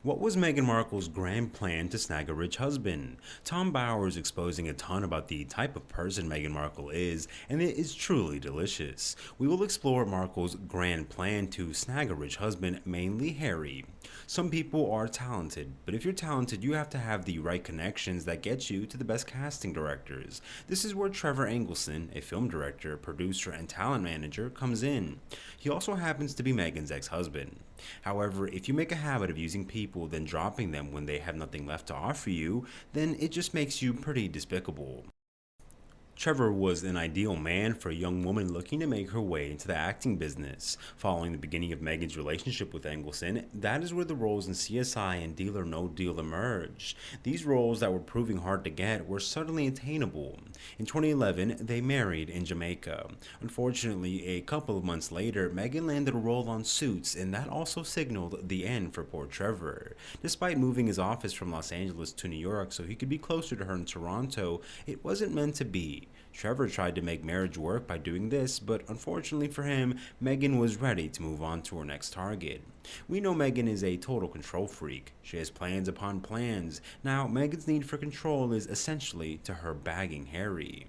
What was Meghan Markle's grand plan to snag a rich husband? Tom Bauer is exposing a ton about the type of person Meghan Markle is, and it is truly delicious. We will explore Markle's grand plan to snag a rich husband, mainly Harry. Some people are talented, but if you're talented, you have to have the right connections that get you to the best casting directors. This is where Trevor Engelson, a film director, producer, and talent manager, comes in. He also happens to be Meghan's ex-husband. However, if you make a habit of using people then dropping them when they have nothing left to offer you, then it just makes you pretty despicable. Trevor was an ideal man for a young woman looking to make her way into the acting business. Following the beginning of Meghan's relationship with Engelson, that is where the roles in CSI and Deal or No Deal emerged. These roles that were proving hard to get were suddenly attainable. In 2011, they married in Jamaica. Unfortunately, a couple of months later, Meghan landed a role on Suits, and that also signaled the end for poor Trevor. Despite moving his office from Los Angeles to New York so he could be closer to her in Toronto, it wasn't meant to be. Trevor tried to make marriage work by doing this, but unfortunately for him, Meghan was ready to move on to her next target. We know Meghan is a total control freak. She has plans upon plans. Now, Meghan's need for control is essentially to her bagging Harry.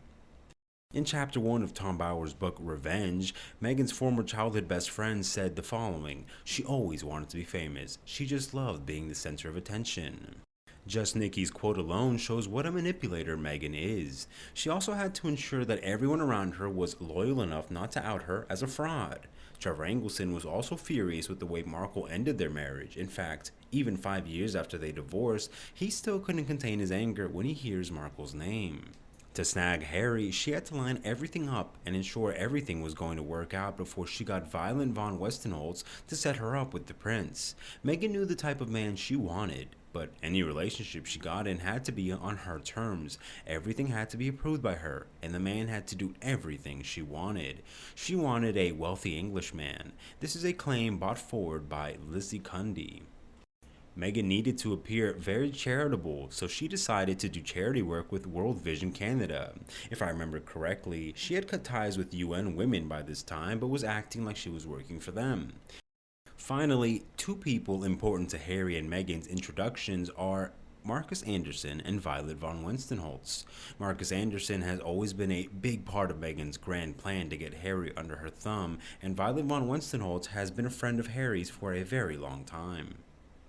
In Chapter 1 of Tom Bauer's book Revenge, Meghan's former childhood best friend said the following: "She always wanted to be famous. She just loved being the center of attention." Just Nikki's quote alone shows what a manipulator Meghan is. She also had to ensure that everyone around her was loyal enough not to out her as a fraud. Trevor Engelson was also furious with the way Markle ended their marriage. In fact, even 5 years after they divorced, he still couldn't contain his anger when he hears Markle's name. To snag Harry, she had to line everything up and ensure everything was going to work out before she got Violent von Westenholz to set her up with the prince. Meghan knew the type of man she wanted, but any relationship she got in had to be on her terms. Everything had to be approved by her, and the man had to do everything she wanted. She wanted a wealthy Englishman. This is a claim brought forward by Lizzie Cundy. Meghan needed to appear very charitable, so she decided to do charity work with World Vision Canada. If I remember correctly, she had cut ties with UN Women by this time, but was acting like she was working for them. Finally, two people important to Harry and Meghan's introductions are Marcus Anderson and Violet von Westenholz. Marcus Anderson has always been a big part of Meghan's grand plan to get Harry under her thumb, and Violet von Westenholz has been a friend of Harry's for a very long time.